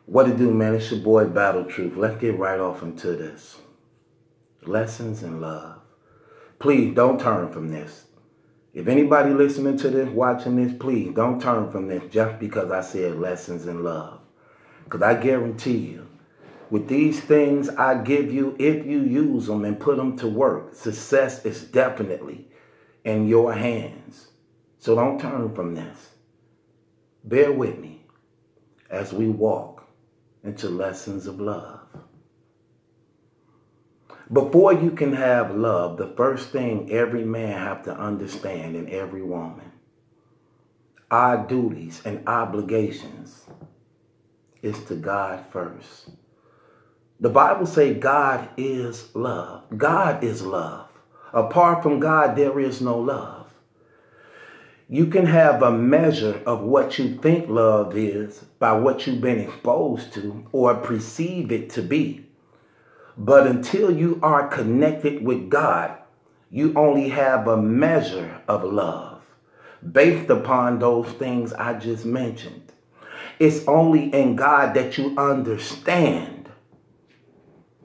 What it do, man? It's your boy Battle Truth. Let's get right off into this. Lessons in love. Please don't turn from this. If anybody listening to this, watching this, please don't turn from this just because I said lessons in love. Because I guarantee you, with these things I give you, if you use them and put them to work, success is definitely in your hands. So don't turn from this. Bear with me as we walk into lessons of love. Before you can have love, the first thing every man have to understand, and every woman, our duties and obligations is to God first. The Bible says God is love. God is love. Apart from God, there is no love. You can have a measure of what you think love is by what you've been exposed to or perceive it to be. But until you are connected with God, you only have a measure of love based upon those things I just mentioned. It's only in God that you understand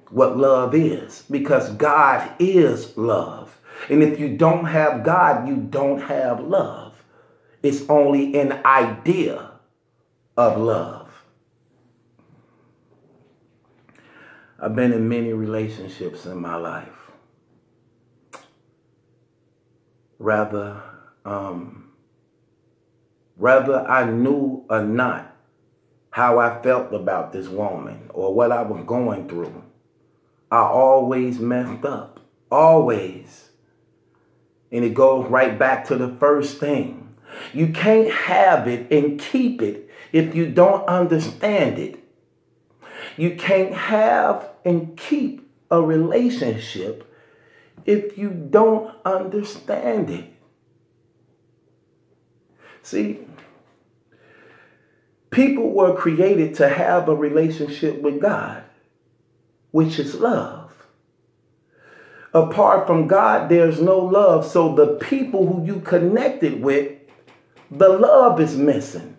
what love is, because God is love. And if you don't have God, you don't have love. It's only an idea of love. I've been in many relationships in my life. Rather I knew or not how I felt about this woman or what I was going through, I always messed up. Always. And it goes right back to the first thing. You can't have it and keep it if you don't understand it. You can't have and keep a relationship if you don't understand it. See, people were created to have a relationship with God, which is love. Apart from God, there's no love. So the people who you connected with, the love is missing.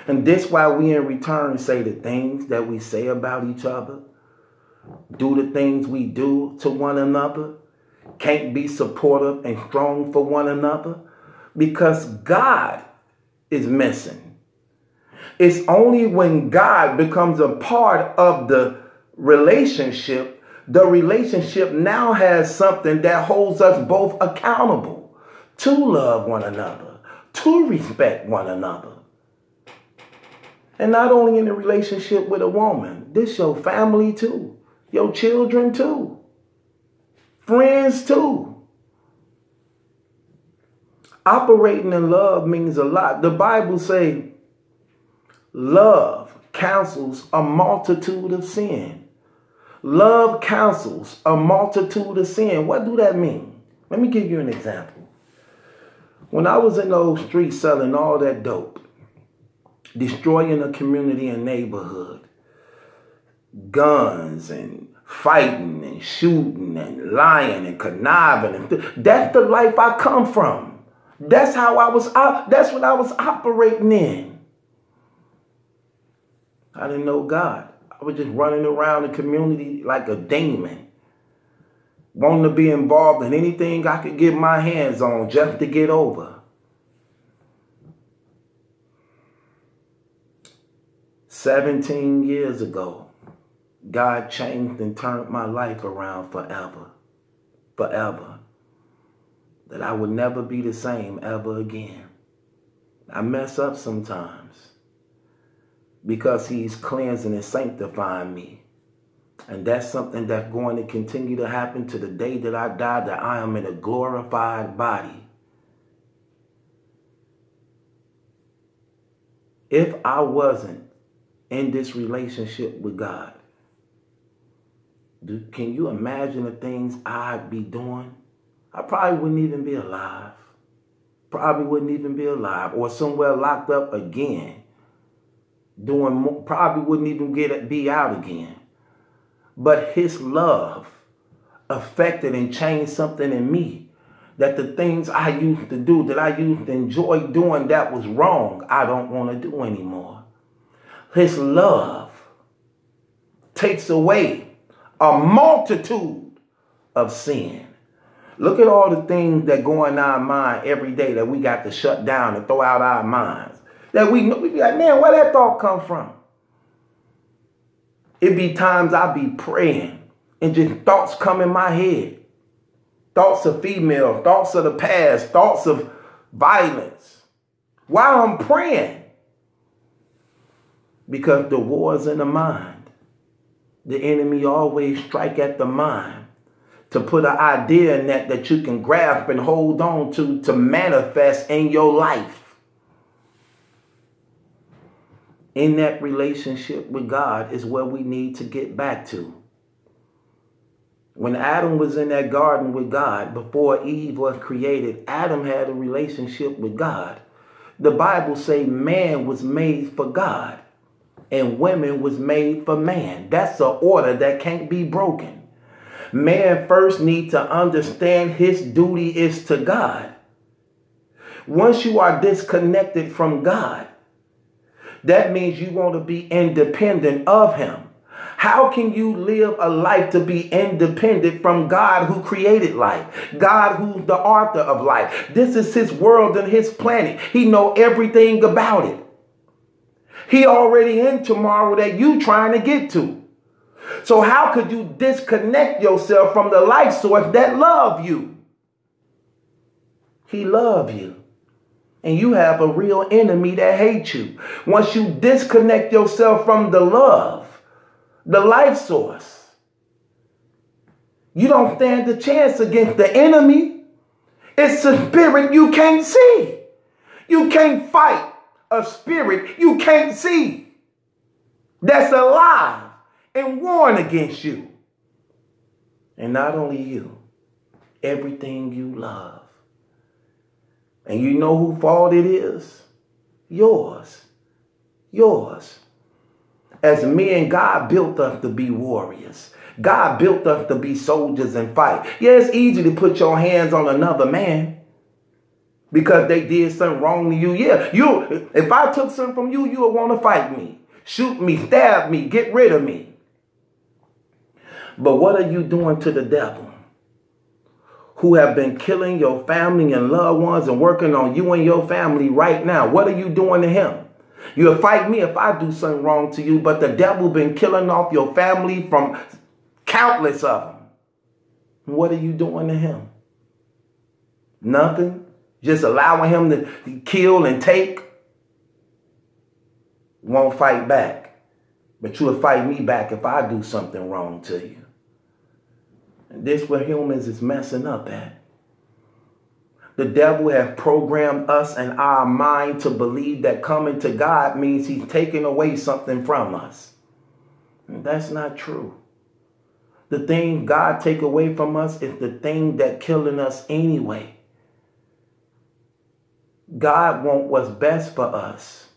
And this why we in return say the things that we say about each other, do the things we do to one another, can't be supportive and strong for one another, because God is missing. It's only when God becomes a part of the relationship now has something that holds us both accountable to love one another, to respect one another. And not only in a relationship with a woman, this your family too, your children too, friends too. Operating in love means a lot. The Bible says love cancels a multitude of sin. Love cancels a multitude of sin. What do that mean? Let me give you an example. When I was in those streets selling all that dope, destroying a community and neighborhood, guns and fighting and shooting and lying and conniving, that's the life I come from. That's how that's what I was operating in. I didn't know God. I was just running around the community like a demon, wanting to be involved in anything I could get my hands on just to get over. 17 years ago, God changed and turned my life around forever. Forever. That I would never be the same ever again. I mess up sometimes because he's cleansing and sanctifying me. And that's something that's going to continue to happen to the day that I die, that I am in a glorified body. If I wasn't in this relationship with God, can you imagine the things I'd be doing? I probably wouldn't even be alive. Probably wouldn't even be alive, or somewhere locked up again. Doing more, probably wouldn't even be out again. But his love affected and changed something in me, that the things I used to do, that I used to enjoy doing that was wrong, I don't want to do anymore. His love takes away a multitude of sin. Look at all the things that go in our mind every day that we got to shut down and throw out our minds. That we be like, man, where that thought come from? It be times I be praying and just thoughts come in my head. Thoughts of female, thoughts of the past, thoughts of violence. While I'm praying. Because the war is in the mind. The enemy always strike at the mind to put an idea in that you can grasp and hold on to manifest in your life. In that relationship with God is where we need to get back to. When Adam was in that garden with God, before Eve was created, Adam had a relationship with God. The Bible says man was made for God and women was made for man. That's an order that can't be broken. Man first needs to understand his duty is to God. Once you are disconnected from God, that means you want to be independent of him. How can you live a life to be independent from God who created life? God who's the author of life. This is his world and his planet. He knows everything about it. He already in tomorrow that you trying to get to. So how could you disconnect yourself from the life source that love you? He loves you. And you have a real enemy that hates you. Once you disconnect yourself from the love, the life source, you don't stand a chance against the enemy. It's a spirit you can't see. You can't fight a spirit you can't see. That's alive and warn against you. And not only you, everything you love. And you know whose fault it is? Yours. Yours. As me and God built us to be warriors. God built us to be soldiers and fight. Yeah, it's easy to put your hands on another man because they did something wrong to you. Yeah, if I took something from you, you would want to fight me, shoot me, stab me, get rid of me. But what are you doing to the devil, who have been killing your family and loved ones and working on you and your family right now? What are you doing to him? You'll fight me if I do something wrong to you, but the devil been killing off your family from countless of them. What are you doing to him? Nothing? Just allowing him to kill and take? Won't fight back. But you'll fight me back if I do something wrong to you. And this is where humans is messing up at. The devil has programmed us and our mind to believe that coming to God means he's taking away something from us. And that's not true. The thing God take away from us is the thing that killing us anyway. God wants what's best for us.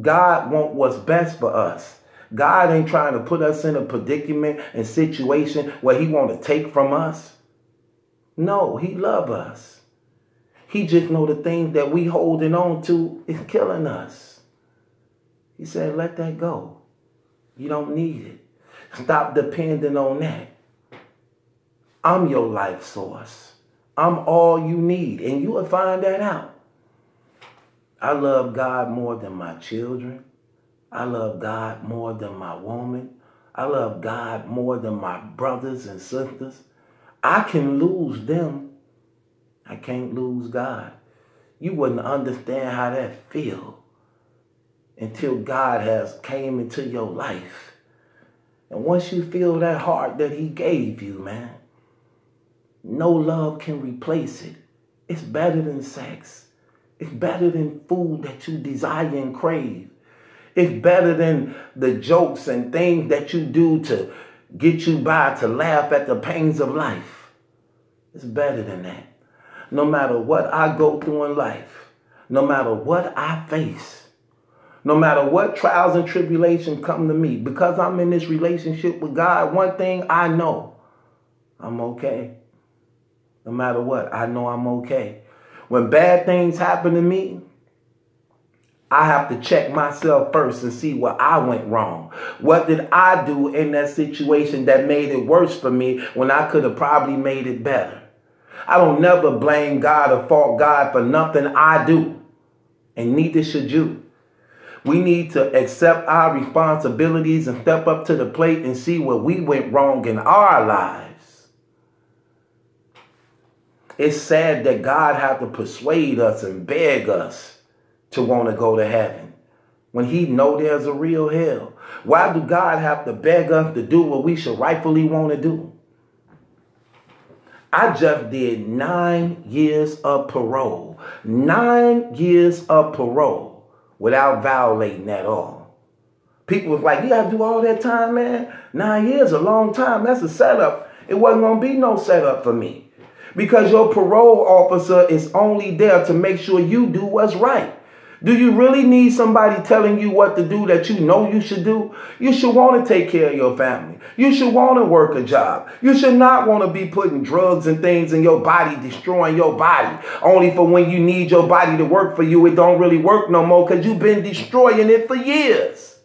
God wants what's best for us. God ain't trying to put us in a predicament and situation where he want to take from us. No, he loves us. He just know the things that we holding on to is killing us. He said, let that go. You don't need it. Stop depending on that. I'm your life source. I'm all you need. And you will find that out. I love God more than my children. I love God more than my woman. I love God more than my brothers and sisters. I can lose them. I can't lose God. You wouldn't understand how that feels until God has came into your life. And once you feel that heart that he gave you, man, no love can replace it. It's better than sex. It's better than food that you desire and crave. It's better than the jokes and things that you do to get you by, to laugh at the pains of life. It's better than that. No matter what I go through in life, no matter what I face, no matter what trials and tribulations come to me, because I'm in this relationship with God, one thing I know, I'm okay. No matter what, I know I'm okay. When bad things happen to me, I have to check myself first and see what I went wrong. What did I do in that situation that made it worse for me when I could have probably made it better? I don't never blame God or fault God for nothing I do, and neither should you. We need to accept our responsibilities and step up to the plate and see where we went wrong in our lives. It's sad that God had to persuade us and beg us to want to go to heaven when he know there's a real hell. Why do God have to beg us to do what we should rightfully want to do? I just did 9 years of parole. 9 years of parole without violating at all. People was like, you got to do all that time, man? 9 years, a long time. That's a setup. It wasn't going to be no setup for me. Because your parole officer is only there to make sure you do what's right. Do you really need somebody telling you what to do that you know you should do? You should want to take care of your family. You should want to work a job. You should not want to be putting drugs and things in your body, destroying your body. Only for when you need your body to work for you, it don't really work no more because you've been destroying it for years.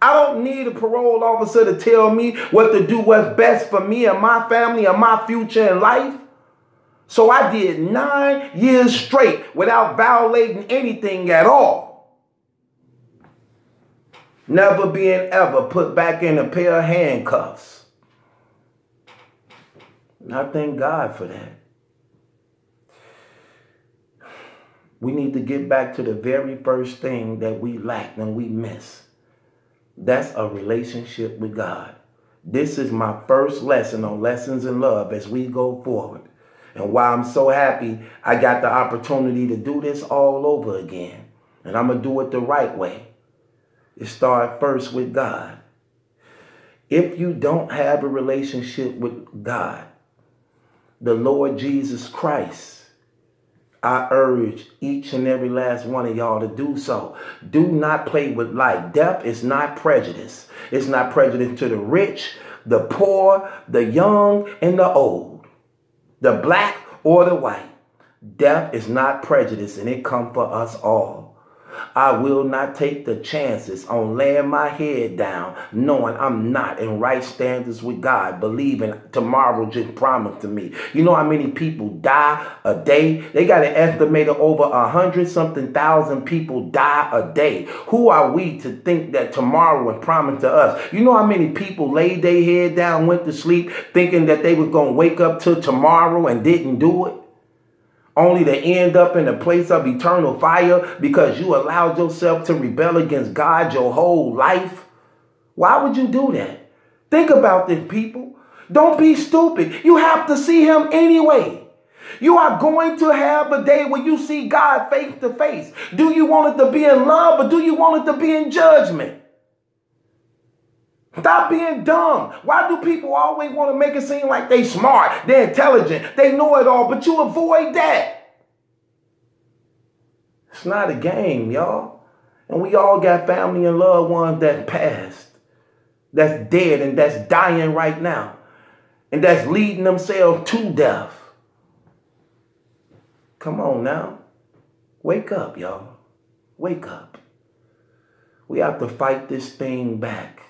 I don't need a parole officer to tell me what to do, what's best for me and my family and my future in life. So I did 9 years straight without violating anything at all. Never being ever put back in a pair of handcuffs. And I thank God for that. We need to get back to the very first thing that we lack and we miss. That's a relationship with God. This is my first lesson on Lessons in Love as we go forward. And why I'm so happy I got the opportunity to do this all over again. And I'm going to do it the right way. It starts first with God. If you don't have a relationship with God, the Lord Jesus Christ, I urge each and every last one of y'all to do so. Do not play with life. Death is not prejudice. It's not prejudice to the rich, the poor, the young, and the old. The black or the white. Death is not prejudice, and it comes for us all. I will not take the chances on laying my head down, knowing I'm not in right standards with God, believing tomorrow just promised to me. You know how many people die a day? They got an estimated over 100-something thousand people die a day. Who are we to think that tomorrow was promised to us? You know how many people laid their head down, went to sleep, thinking that they was going to wake up till tomorrow and didn't do it? Only to end up in a place of eternal fire because you allowed yourself to rebel against God your whole life? Why would you do that? Think about this, people. Don't be stupid. You have to see him anyway. You are going to have a day where you see God face to face. Do you want it to be in love or do you want it to be in judgment? Stop being dumb. Why do people always want to make it seem like they smart, they're intelligent, they know it all, but you avoid that? It's not a game, y'all. And we all got family and loved ones that passed, that's dead and that's dying right now, and that's leading themselves to death. Come on now. Wake up, y'all. Wake up. We have to fight this thing back.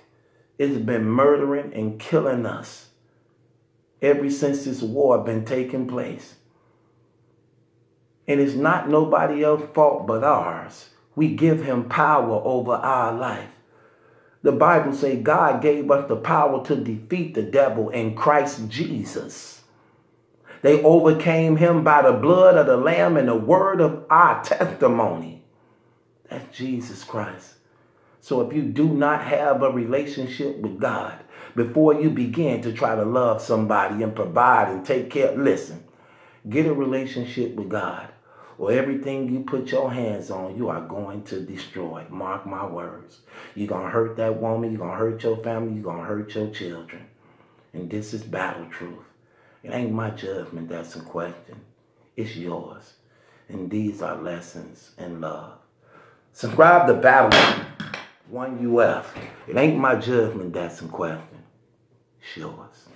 It's been murdering and killing us ever since this war been taking place. And it's not nobody else's fault but ours. We give him power over our life. The Bible says God gave us the power to defeat the devil in Christ Jesus. They overcame him by the blood of the Lamb and the word of our testimony. That's Jesus Christ. So if you do not have a relationship with God, before you begin to try to love somebody and provide and take care, listen, get a relationship with God, or everything you put your hands on, you are going to destroy. Mark my words. You're going to hurt that woman. You're going to hurt your family. You're going to hurt your children. And this is battle truth. It ain't my judgment that's in question. It's yours. And these are lessons in love. Subscribe to Battle 1 UF. It ain't my judgment that's in question. It's yours.